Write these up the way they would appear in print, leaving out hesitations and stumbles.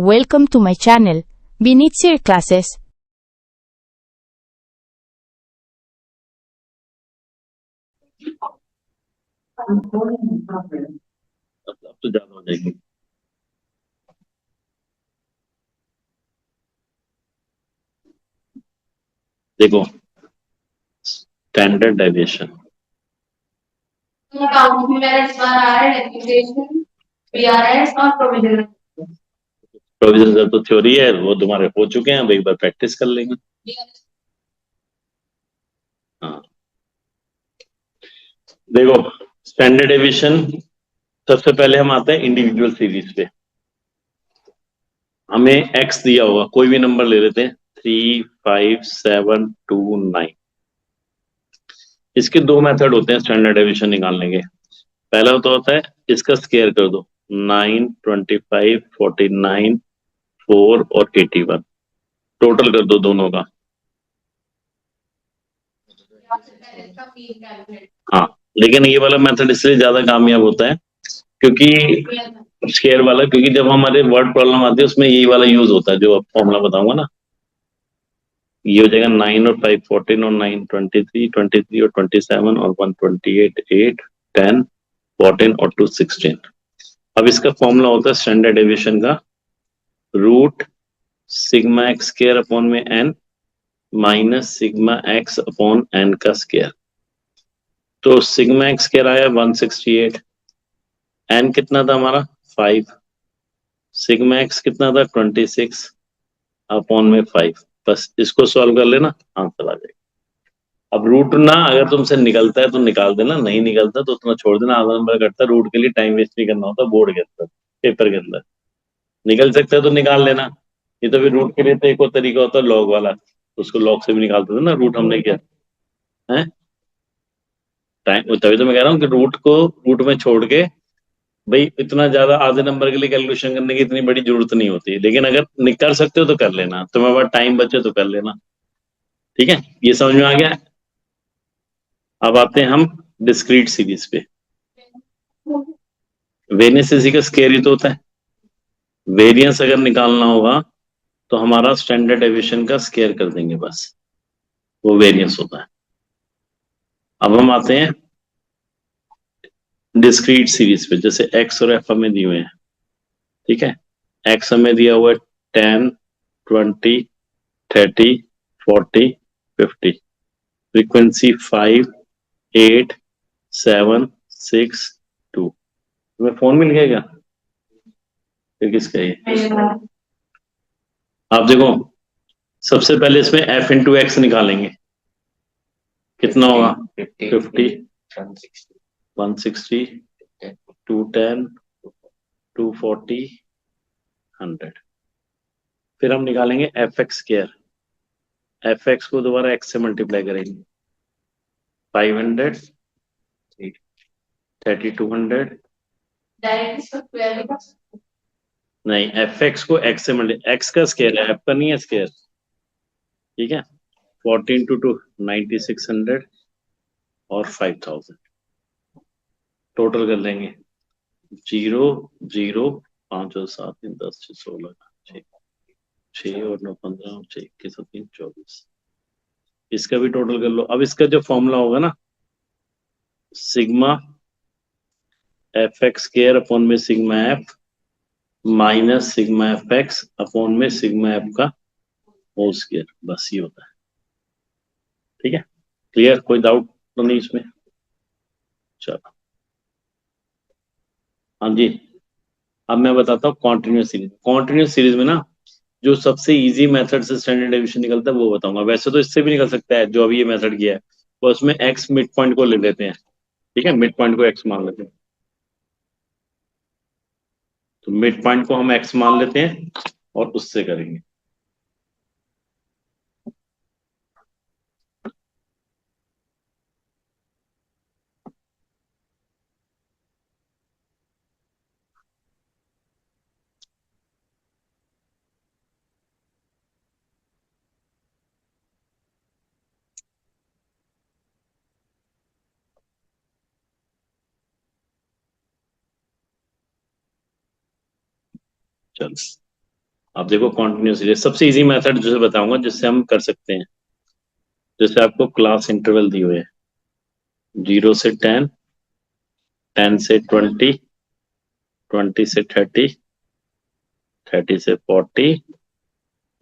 Welcome to my channel, Vinitsir Classes. अब तो ज्यादा हो जाएगी। देखो, स्टैंडर्ड डेविएशन प्रोविजन तो थ्योरी है, वो तुम्हारे हो चुके हैं, अब एक बार प्रैक्टिस कर लेंगे। हाँ, देखो स्टैंडर्ड डेविएशन, सबसे पहले हम आते हैं इंडिविजुअल सीरीज पे। हमें एक्स दिया होगा, कोई भी नंबर ले लेते हैं, 3, 5, 7, 2, 9। इसके दो मेथड होते हैं स्टैंडर्ड डेविएशन निकालने के। पहला तो होता है इसका स्केयर कर दो, 9, 25, 49, 4 और 81, टोटल कर दो दोनों का। हाँ, लेकिन ये वाला मेथड इसलिए ज्यादा कामयाब होता है क्योंकि स्केयर वाला, क्योंकि जब हमारे वर्ड प्रॉब्लम आती है उसमें यही वाला यूज होता है, जो अब फॉर्मूला बताऊंगा ना। ये हो जाएगा 9 और 5 14 और 9 23, 23 और 27 और 1 28, 8 10 14 और 2 16। अब इसका फॉर्मूला होता है स्टैंडर्ड डेविएशन का, root sigma x square upon में n minus sigma x upon n का स्केयर। तो सिग्मा एक्स स्केयर आया 168, एन कितना था हमारा 5, सिग्मा एक्स कितना था 26 अपॉन में 5। बस इसको सॉल्व कर लेना, आंसर आ जाएगा। अब रूट ना अगर तुमसे निकलता है तो निकाल देना, नहीं निकलता तो उतना छोड़ देना, आधा नंबर कटता है। रूट के लिए टाइम वेस्ट नहीं करना होता बोर्ड के अंदर, पेपर के अंदर। निकल सकता है तो निकाल लेना, ये तो फिर रूट के लिए तो एक और तरीका होता है लॉग वाला, उसको लॉग से भी निकालते थे ना, रूट हमने किया है। टाइम तभी तो मैं कह रहा हूँ कि रूट को रूट में छोड़ के, भाई इतना ज्यादा आधे नंबर के लिए कैलकुलेशन करने की इतनी बड़ी जरूरत नहीं होती, लेकिन अगर कर सकते हो तो कर लेना, तुम्हारे पास टाइम बचे तो कर लेना। ठीक है, ये समझ में आ गया। अब आते हैं हम डिस्क्रीट सीरीज पे। वेरिएंस इसी का स्केयर ही तो होता है। वेरिएंस अगर निकालना होगा तो हमारा स्टैंडर्ड डेविएशन का स्केयर कर देंगे, बस वो वेरिएंस होता है। अब हम आते हैं डिस्क्रीट सीरीज पे, जैसे एक्स और एफ हमें दिए हुए हैं। ठीक है, एक्स हमें दिया हुआ है 10, 20, 30, 40, 50, फ्रीक्वेंसी 5, 8, 7, 6, 2। तुम्हें फोन मिल गया क्या? ये किसका है ये? आप देखो, सबसे पहले इसमें एफ इंटू एक्स निकालेंगे, कितना होगा 50, 160, 210, 240, 100। फिर हम निकालेंगे F x square, F x को दोबारा एक्स से मल्टीप्लाई करेंगे, 500, 3200। नहीं, एफ एक्स को एक्स से मल्टी, एक्स का स्केयर है, एफ का नहीं है स्केयर। ठीक है, 14 टू 2 9600 और 5000, टोटल कर लेंगे। 0 0 5 और 7 3 10 6 16 6 6 और 9 15 और 6 21 और 3 24। इसका भी टोटल कर लो। अब इसका जो फॉर्मूला होगा ना, sigma f x square upon में sigma f minus sigma f x upon में सिग्मा एफ का होल स्केयर, बस ये होता है। ठीक है, क्लियर, कोई डाउट तो नहीं इसमें? चलो, हाँ जी। अब मैं बताता हूँ कॉन्टिन्यूस सीरीज। कॉन्टिन्यूस सीरीज में ना जो सबसे इजी मेथड से स्टैंडर्ड डेविएशन निकलता है वो बताऊंगा। वैसे तो इससे भी निकल सकता है, जो अभी ये मेथड किया है, तो उसमें एक्स मिड पॉइंट को ले लेते हैं। ठीक है, मिड पॉइंट को एक्स मान लेते हैं, तो मिड पॉइंट को हम एक्स मान लेते हैं और उससे करेंगे। चलो, आप देखो कंटिन्यूस सीरीज सबसे इजी मेथड जैसे बताऊंगा जिससे हम कर सकते हैं। जैसे आपको क्लास इंटरवल दिए हुए है 0 से 10, 10 से 20, 20 से 30, 30 से 40,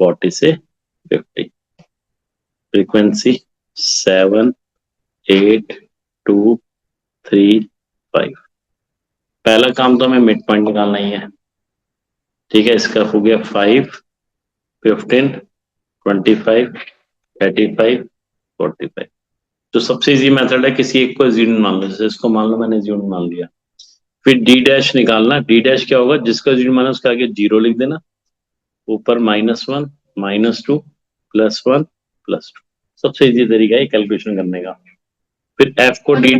40 से 50। फ्रीक्वेंसी 7, 8, 2, 3, 5। पहला काम तो हमें मिड पॉइंट निकालना ही है। ठीक है, इसका हो गया 5, 15, 25, 35, 45। तो सबसे इजी मेथड है किसी एक को जीरो मान लो, जैसे इसको मान लो मैंने जीरो मान लिया। फिर डी डैश निकालना। डी डैश क्या होगा, जिसका जीरो माना उसका आगे जीरो लिख देना, ऊपर -1, -2, +1, +2। सबसे इजी तरीका है कैलकुलेशन करने का। फिर एफ को डी,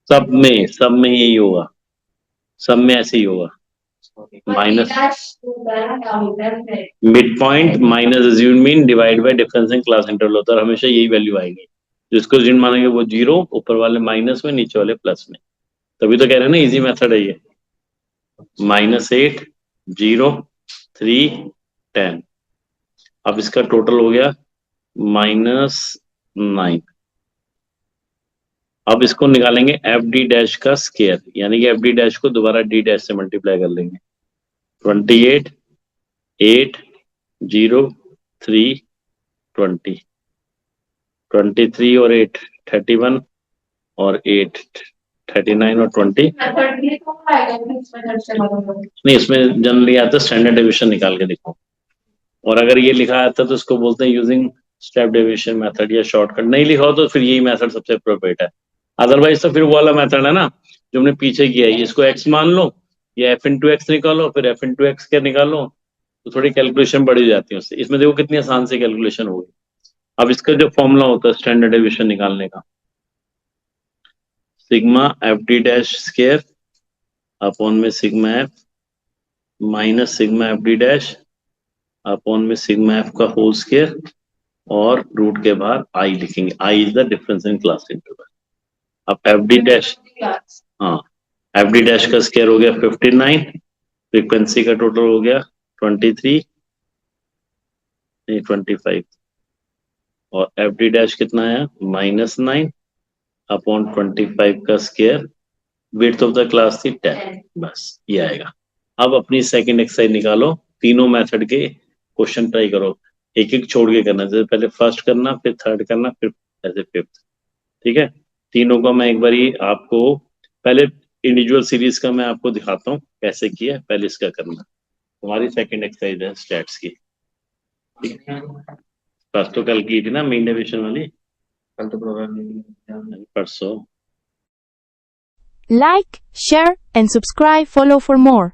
सब में यही होगा, सब में ऐसे ही होगा। Minus mid point minus assume mean divide by difference in class interval होता है, हमेशा यही वैल्यू आएगी। जिसको जीरो मानेंगे वो जीरो, ऊपर वाले माइनस में, नीचे वाले प्लस में। तभी तो कह रहे हैं ना इजी मेथड है ये। -8, 0, 3, 10। अब इसका टोटल हो गया -9। अब इसको निकालेंगे एफ डी डैश का स्केयर, यानी कि एफ डी डैश को दोबारा डी डैश से मल्टीप्लाई कर लेंगे। 28, 8, 0, 3, 20, 23 और 8 31 और 8 39 और 20। नहीं, इसमें जनरली आता है स्टैंडर्ड डेविएशन निकाल के देखो। और अगर ये लिखा आता है तो इसको बोलते हैं यूजिंग स्टेप डेविएशन मेथड या शॉर्टकट। नहीं लिखा हो तो फिर यही मेथड सबसे अप्रोप्रिएट है। अदरवाइज तो फिर वो वाला मेथड है ना जो हमने पीछे किया है, इसको x मान लो या f इंटू एक्स निकालो, फिर f इंटू एक्स क्या निकालो, तो थोड़ी कैलकुलेशन बढ़ी जाती है उससे। इसमें देखो कितनी आसान से कैलकुलेशन होगी। अब इसका जो फॉर्मूला होता है स्टैंडर्ड डेविएशन निकालने का, sigma f d dash square upon में sigma f minus sigma f d dash upon में सिग्मा एफ का होल स्केयर, और रूट के बाहर आई लिखेंगे। I is the difference in class interval. अब एफ डी डैश, हाँ, एफ डी डैश का स्केयर हो गया 59, फ्रीक्वेंसी का टोटल हो गया 23, 25, और एफ डी डैश कितना है -9 अपॉन 25 का square. Width of the class थी 10। बस ये आएगा। अब अपनी सेकंड एक्सरसाइज निकालो, तीनों मेथड के क्वेश्चन ट्राई करो, एक एक छोड़ के करना, जैसे पहले फर्स्ट करना, फिर थर्ड करना, फिर ऐसे फिफ्थ। ठीक है, तीनों का मैं एक बारी आपको पहले इंडिविजुअल सीरीज का मैं आपको दिखाता हूँ कैसे किया, पहले इसका करना। हमारी सेकंड एक्सरसाइज है स्टैट्स की। ठीक है, फर्स्ट तो कल की थी ना मीन डेविएशन वाली, कल तो प्रोग्राम परसों। Like, share, and subscribe. Follow for more.